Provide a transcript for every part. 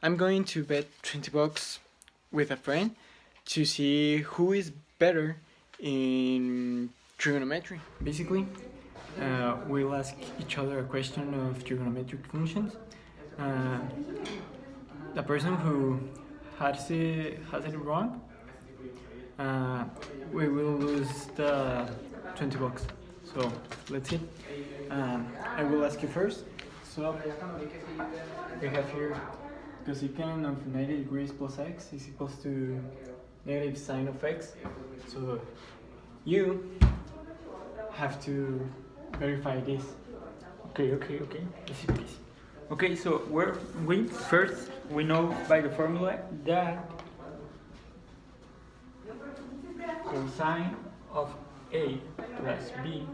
I'm going to bet 20 bucks with a friend to see who is better in trigonometry. Basically, we'll ask each other a question of trigonometric functions. Uh, the person who has it wrong, uh, we will lose the 20 bucks. So let's see. I will ask you first. So we have here cosecant of 90 degrees plus x is equals to negative sine of x. So you have to verify this. Okay. Easy, please. Okay, so we know by the formula that cosine of A plus B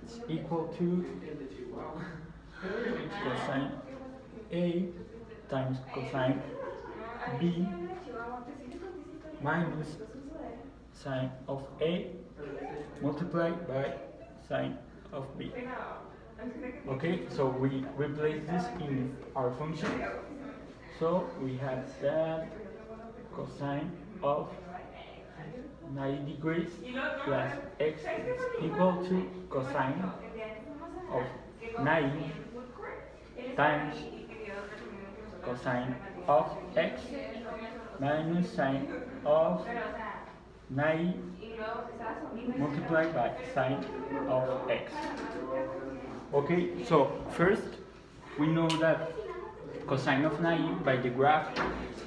is equal to cosine A times cosine B minus sine of A multiplied by sine of B. Okay, so we replace this in our function. So we have that cosine of 90 degrees plus x is equal to cosine of 90 times cosine of x minus sine of 90 multiplied by sine of x. Okay, so first we know that cosine of 90 by the graph,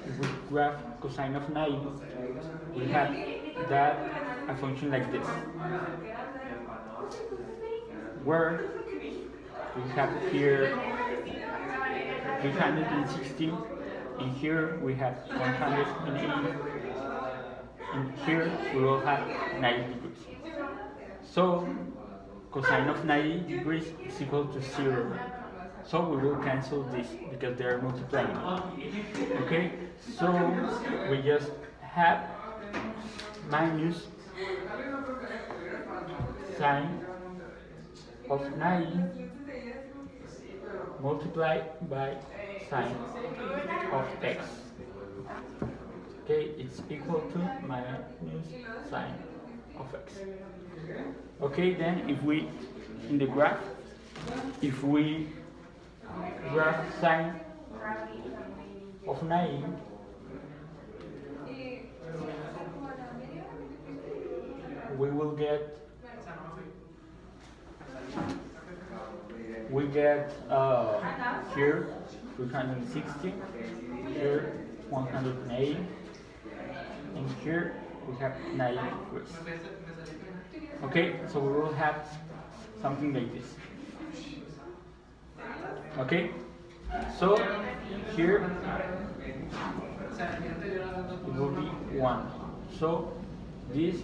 if we graph cosine of 90, we have that a function like this, where we have here 360, and here we have 180, and here we will have 90 degrees. So cosine of 90 degrees is equal to 0. So we will cancel this because they are multiplying. Okay, so we just have minus sine of 90 multiplied by sine of x. Okay, it's equal to minus sine of x. Okay, then if we, in the graph, if we graph sine of 90, we will get here 360, here 180, and here we have 90 degrees. Okay, so we will have something like this. Okay, so here it will be 1. So this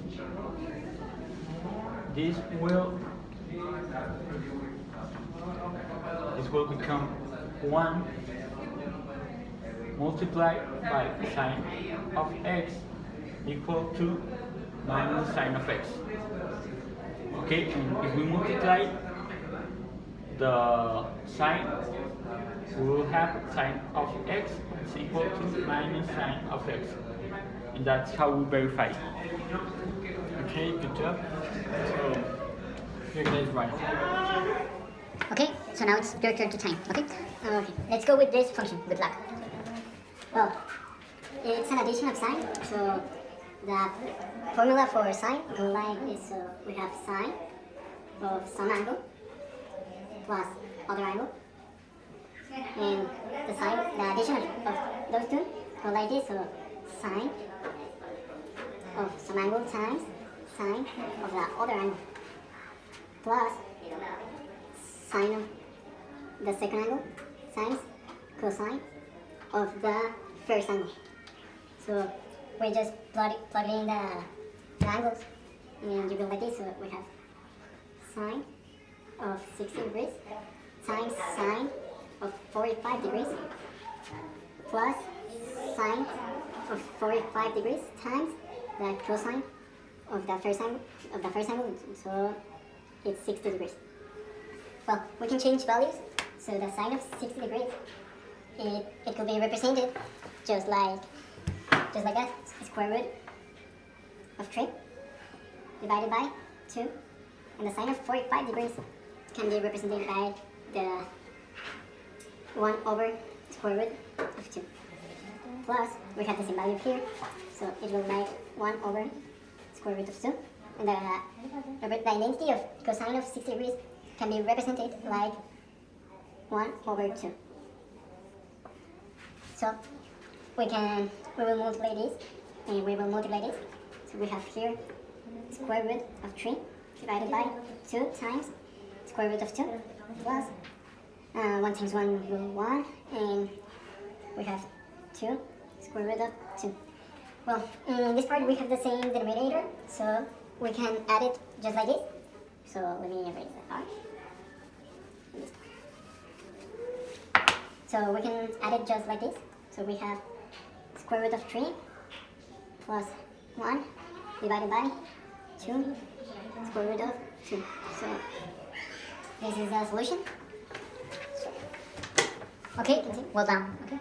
will become 1 multiplied by sine of x equal to minus sine of x. Okay, and if we multiply the sine, we will have sine of x is equal to minus sine of x, and that's how we verify it. Okay, good job. So your guy is right. Okay, so now it's your turn to time. Okay, let's go with this function. Good luck. Well, it's an addition of sine, so the formula for sine goes like this. So we have sine of some angle plus other angle, and the addition of those two go like this. So sine of some angle times sine of the other angle plus sine of the second angle times cosine of the first angle. So we just plug in the angles, and you go like this. So we have sine of 60 degrees times sine of 45 degrees plus sine of 45 degrees times the cosine of the first angle, so it's 60 degrees. Well, we can change values. So the sine of 60 degrees it could be represented just like that, square root of 3 divided by 2, and the sine of 45 degrees can be represented by the 1 over square root of 2. Plus, we have the same value here, so it will make 1 over square root of 2. And the identity of cosine of 60 degrees can be represented like 1 over 2. So we will multiply this, and we will multiply this. So we have here square root of 3 divided by 2 times square root of 2 plus 1 times 1 will 1, and we have 2 square root of 2. Well, in this part we have the same denominator, so we can add it just like this. So let me erase that part. So we can add it just like this. So we have square root of 3 plus 1 divided by 2 square root of 2. So this is the solution. Okay, well done. Okay.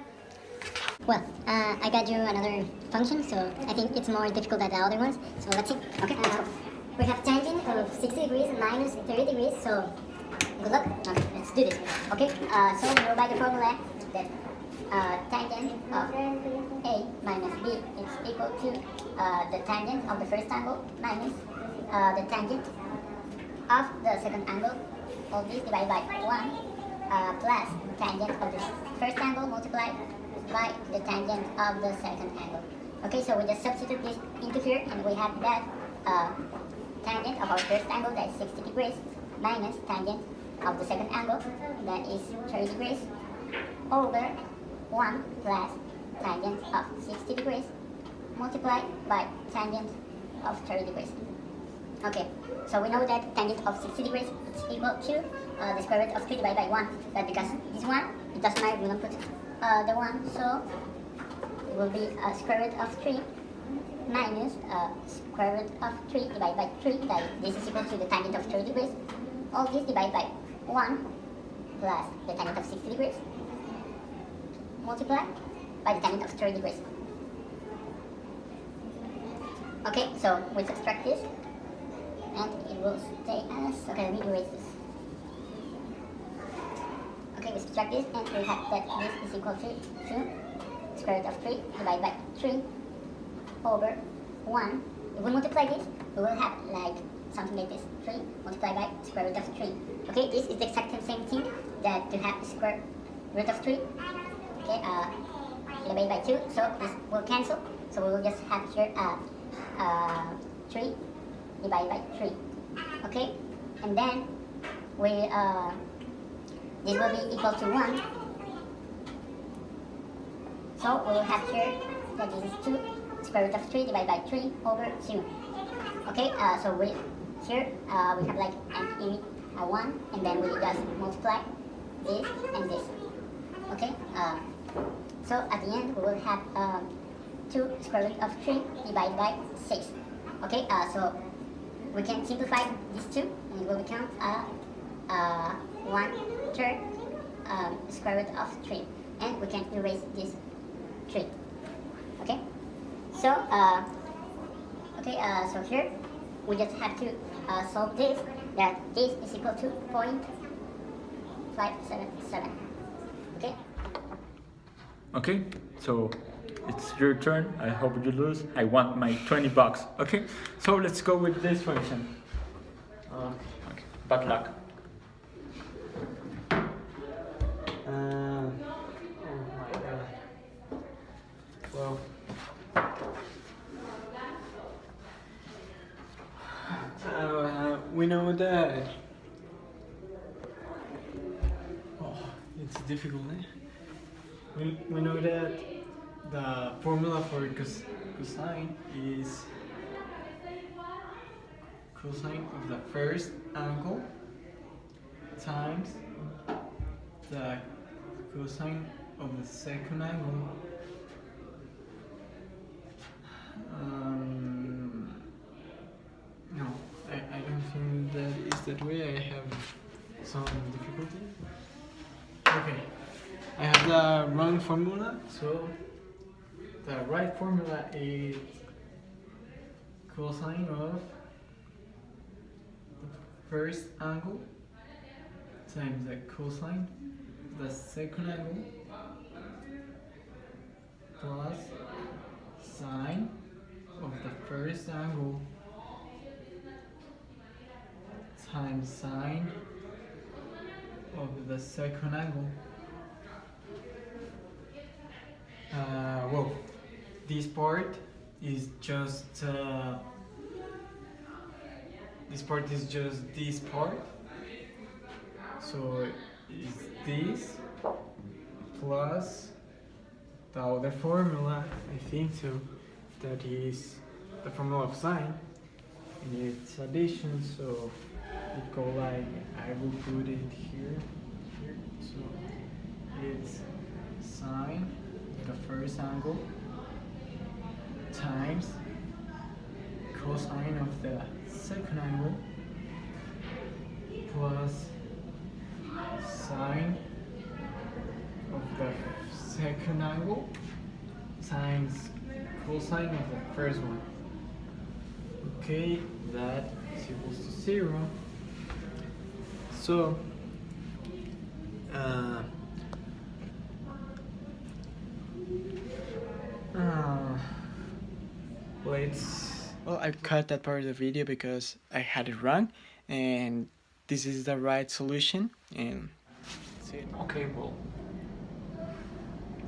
Well, I got you another function, so I think it's more difficult than the other ones. So let's see. Okay, let's go. We have tangent of 60 degrees minus 30 degrees, so good luck. Okay, let's do this. Okay, so we know by the formula that tangent of A minus B is equal to the tangent of the first angle minus the tangent of the second angle, all this divided by 1 plus tangent of the first angle multiplied by the tangent of the second angle. Okay, so we just substitute this into here, and we have that tangent of our first angle, that is 60 degrees, minus tangent of the second angle, that is 30 degrees, over 1 plus tangent of 60 degrees multiplied by tangent of 30 degrees. Okay, so we know that tangent of 60 degrees is equal to the square root of 3 divided by 1. But because this one, it doesn't matter, we don't put the 1, so it will be square root of 3 minus square root of 3 divided by 3. That this is equal to the tangent of 30 degrees. All this divided by 1 plus the tangent of 60 degrees multiplied by the tangent of 30 degrees. Okay, so we subtract this, and it will stay as, okay, let me erase this. Okay, we subtract this, and we have that this is equal to square root of 3 divided by 3 over 1. If we multiply this, we will have like something like this, 3 multiplied by square root of 3. Okay, this is the exact same thing that to have square root of 3. Okay, divided by 2, so this will cancel. So we will just have here 3 divided by 3. Okay, and then we this will be equal to 1. So we will have here that this is 2 square root of 3 divided by 3 over 2. Okay, so we here we have like an 1, and then we just multiply this and this. Okay, so at the end we will have 2 square root of 3 divided by 6. Okay, so we can simplify these two, and it will become 1/3 square root of 3, and we can erase this 3. Okay, so so here we just have to solve this, that this is equal to 0.577. Okay. Okay, so it's your turn. I hope you lose. I want my $20. Okay, so let's go with this function. Okay, bad luck. Oh my god. Well. We know that. Oh, it's difficult, eh? We know that the formula for cosine is cosine of the first angle times the cosine of the second angle. No, I don't think that is that way. I have some difficulty. Okay. I have the wrong formula, so the right formula is cosine of the first angle times the cosine of the second angle plus sine of the first angle times sine of the second angle. Well, this part is just this part, so it's this plus the other formula, I think so, that is the formula of sine, and it's addition, so it go like, I will put it here, so it's sine of the first angle times cosine of the second angle plus sine of the second angle times cosine of the first one. Okay, that is equals to 0. So well, I cut that part of the video because I had it wrong, and this is the right solution, and that's it. Okay, well,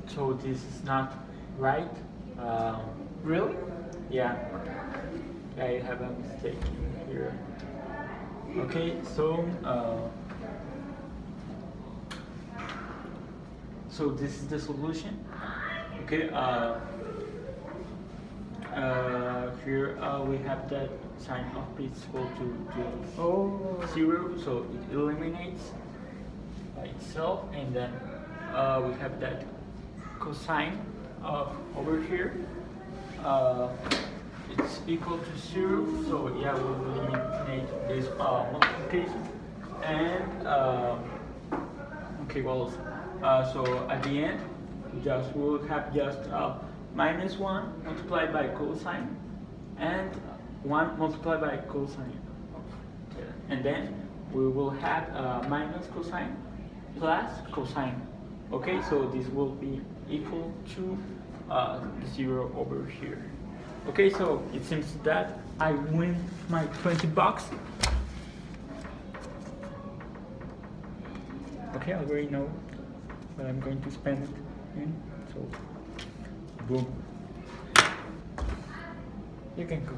so this is not right. Really? Yeah, I have a mistake here. Okay, so this is the solution. Okay, here we have that sine of p is equal to 0, so it eliminates by itself, and then we have that cosine of over here. It's equal to 0, so yeah, we will eliminate this multiplication, and okay, well, so at the end, we'll have just minus 1 multiplied by cosine, and 1 multiplied by cosine, and then we will have minus cosine plus cosine. Okay, so this will be equal to 0 over here. Okay, so it seems that I win my 20 bucks. Okay, I already know what I'm going to spend it in, so boom. You can go.